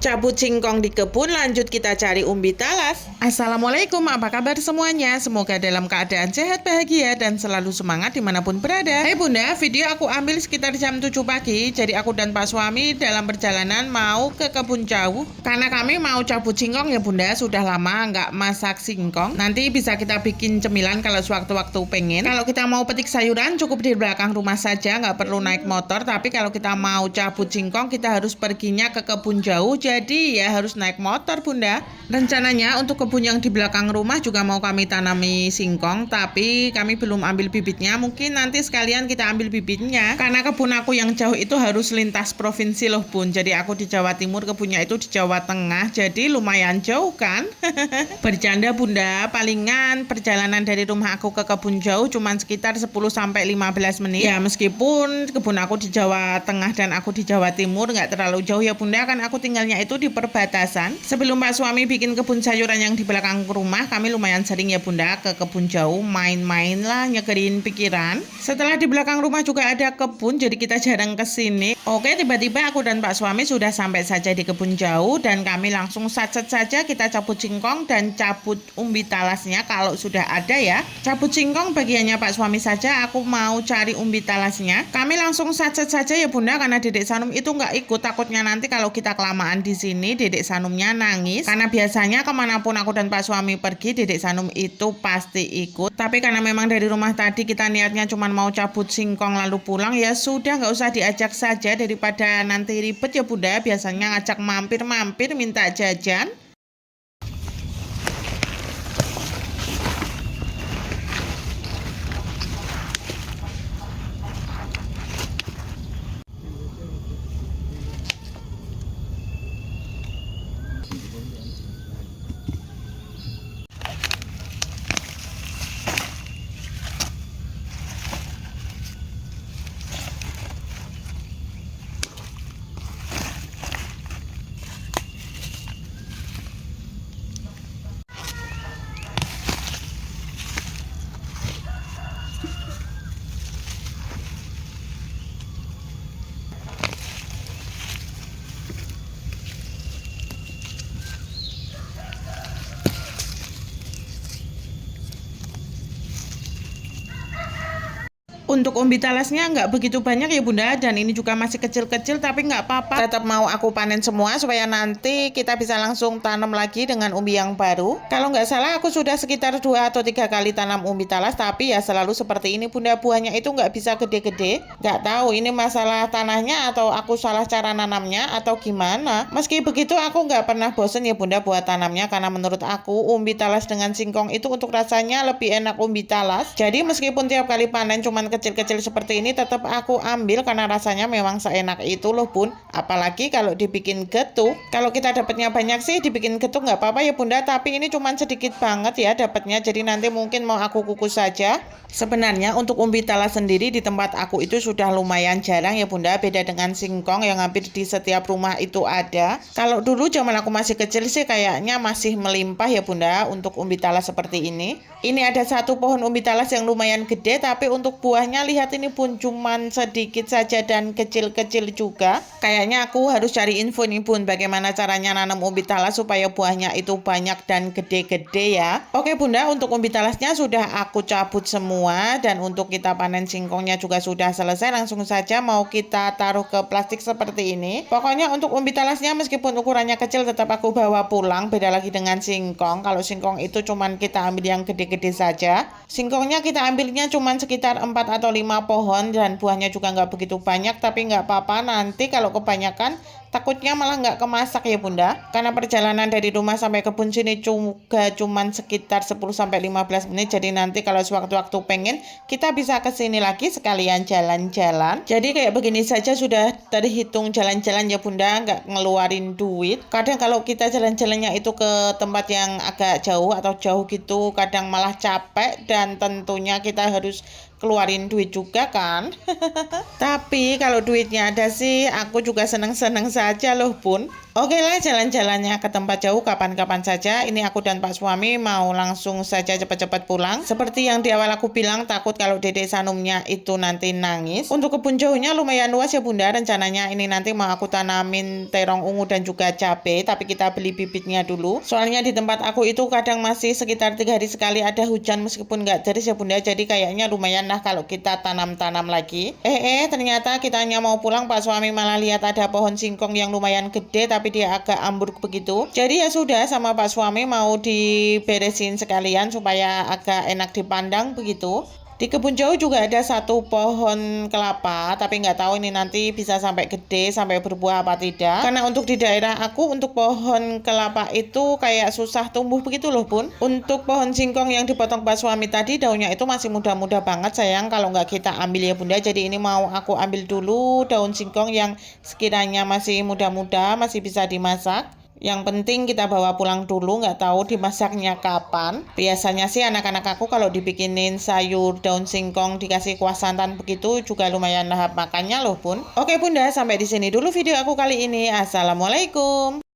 cabut singkong di kebun, lanjut kita cari umbi talas. Assalamualaikum, apa kabar semuanya? Semoga dalam keadaan sehat, bahagia, dan selalu semangat dimanapun berada. Hai bunda, video aku ambil sekitar jam 7 pagi. Jadi aku dan pak suami dalam perjalanan mau ke kebun jauh. Karena kami mau cabut singkong ya bunda, sudah lama nggak masak singkong. Nanti bisa kita bikin cemilan kalau sewaktu-waktu pengen. Kalau kita mau petik sayuran cukup di belakang rumah saja, nggak perlu naik motor. Tapi kalau kita mau cabut singkong kita harus perginya ke kebun jauh, jadi ya harus naik motor bunda. Rencananya untuk kebun yang di belakang rumah juga mau kami tanami singkong, tapi kami belum ambil bibitnya. Mungkin nanti sekalian kita ambil bibitnya, karena kebun aku yang jauh itu harus lintas provinsi loh bun. Jadi aku di Jawa Timur, kebunnya itu di Jawa Tengah, jadi lumayan jauh kan. Bercanda bunda, palingan perjalanan dari rumah aku ke kebun jauh cuman sekitar 10-15 menit. Ya meskipun kebun aku di Jawa Tengah dan aku di Jawa Timur nggak terlalu jauh ya bunda, kan aku tinggalnya itu di perbatasan. Sebelum pak suami bikin kebun sayuran yang di belakang rumah, kami lumayan sering ya bunda ke kebun jauh, main-main lah, nyegerin pikiran. Setelah di belakang rumah juga ada kebun, jadi kita jarang kesini. Oke, tiba-tiba aku dan pak suami sudah sampai saja di kebun jauh, dan kami langsung satset saja kita cabut singkong dan cabut umbi talasnya kalau sudah ada ya. Cabut singkong bagiannya pak suami saja, aku mau cari umbi talasnya. Kami langsung satset saja ya bunda, karena dedek Sanum itu nggak ikut, takutnya nanti kalau kita kelamaan di sini dedek Sanumnya nangis. Karena biasanya kemanapun aku dan pak suami pergi, dedek Sanum itu pasti ikut. Tapi karena memang dari rumah tadi kita niatnya cuma mau cabut singkong lalu pulang, ya sudah nggak usah diajak saja, daripada nanti ribet ya bunda. Biasanya ngajak mampir-mampir minta jajan. Untuk umbi talasnya nggak begitu banyak ya bunda, dan ini juga masih kecil-kecil, tapi nggak apa-apa. Tetap mau aku panen semua supaya nanti kita bisa langsung tanam lagi dengan umbi yang baru. Kalau nggak salah aku sudah sekitar 2 atau 3 kali tanam umbi talas, tapi ya selalu seperti ini bunda, buahnya itu nggak bisa gede-gede. Nggak tahu ini masalah tanahnya atau aku salah cara nanamnya atau gimana. Meski begitu aku nggak pernah bosen ya bunda buat tanamnya, karena menurut aku umbi talas dengan singkong itu untuk rasanya lebih enak umbi talas. Jadi meskipun tiap kali panen cuman kecil-kecil seperti ini, tetap aku ambil karena rasanya memang seenak itu loh bun. Apalagi kalau dibikin getuk. Kalau kita dapatnya banyak sih dibikin getuk nggak apa-apa ya bunda, tapi ini cuman sedikit banget ya dapatnya, jadi nanti mungkin mau aku kukus saja. Sebenarnya untuk umbi talas sendiri di tempat aku itu sudah lumayan jarang ya bunda, beda dengan singkong yang hampir di setiap rumah itu ada. Kalau dulu zaman aku masih kecil sih kayaknya masih melimpah ya bunda untuk umbi talas seperti ini. Ini ada satu pohon umbi talas yang lumayan gede, tapi untuk buahnya lihat ini pun cuman sedikit saja dan kecil-kecil juga. Kayaknya aku harus cari info nih bun, bagaimana caranya nanam umbi talas supaya buahnya itu banyak dan gede-gede ya. Oke bunda, untuk umbi talasnya sudah aku cabut semua, dan untuk kita panen singkongnya juga sudah selesai. Langsung saja mau kita taruh ke plastik seperti ini. Pokoknya untuk umbi talasnya meskipun ukurannya kecil tetap aku bawa pulang, beda lagi dengan singkong. Kalau singkong itu cuman kita ambil yang gede-gede saja. Singkongnya kita ambilnya cuman sekitar 4 atau 5 pohon, dan buahnya juga nggak begitu banyak, tapi nggak apa-apa, nanti kalau kebanyakan takutnya malah nggak kemasak ya bunda. Karena perjalanan dari rumah sampai kebun sini juga cuman sekitar 10-15 menit, jadi nanti kalau sewaktu-waktu pengen kita bisa kesini lagi sekalian jalan-jalan. Jadi kayak begini saja sudah terhitung jalan-jalan ya bunda, nggak ngeluarin duit. Kadang kalau kita jalan-jalannya itu ke tempat yang agak jauh atau jauh gitu, kadang malah capek, dan tentunya kita harus keluarin duit juga kan. Tapi kalau duitnya ada sih aku juga seneng-seneng saja loh bun. Oke lah, jalan-jalannya ke tempat jauh kapan-kapan saja. Ini aku dan Pak suami mau langsung saja cepat-cepat pulang. Seperti yang di awal aku bilang, takut kalau Dede Sanumnya itu nanti nangis. Untuk kebun jauhnya lumayan luas ya Bunda. Rencananya ini nanti mau aku tanamin terong ungu dan juga cabai. Tapi kita beli bibitnya dulu. Soalnya di tempat aku itu kadang masih sekitar 3 hari sekali ada hujan meskipun nggak deras ya Bunda. Jadi kayaknya lumayan lah kalau kita tanam-tanam lagi. Ternyata kita hanya mau pulang, Pak suami malah lihat ada pohon singkong yang lumayan gede tapi dia agak ambruk begitu. Jadi ya sudah, sama Pak suami mau diberesin sekalian supaya agak enak dipandang begitu. Di kebun jauh juga ada satu pohon kelapa, tapi nggak tahu ini nanti bisa sampai gede, sampai berbuah apa tidak. Karena untuk di daerah aku, untuk pohon kelapa itu kayak susah tumbuh begitu loh Bun. Untuk pohon singkong yang dipotong Pak suami tadi, daunnya itu masih muda-muda banget sayang, kalau nggak kita ambil ya Bunda. Jadi ini mau aku ambil dulu daun singkong yang sekiranya masih muda-muda, masih bisa dimasak. Yang penting kita bawa pulang dulu, nggak tahu dimasaknya kapan. Biasanya sih anak-anak aku kalau dibikinin sayur daun singkong dikasih kuah santan begitu juga lumayan lahap makannya loh Bun. Oke Bunda, sampai di sini dulu video aku kali ini. Assalamualaikum.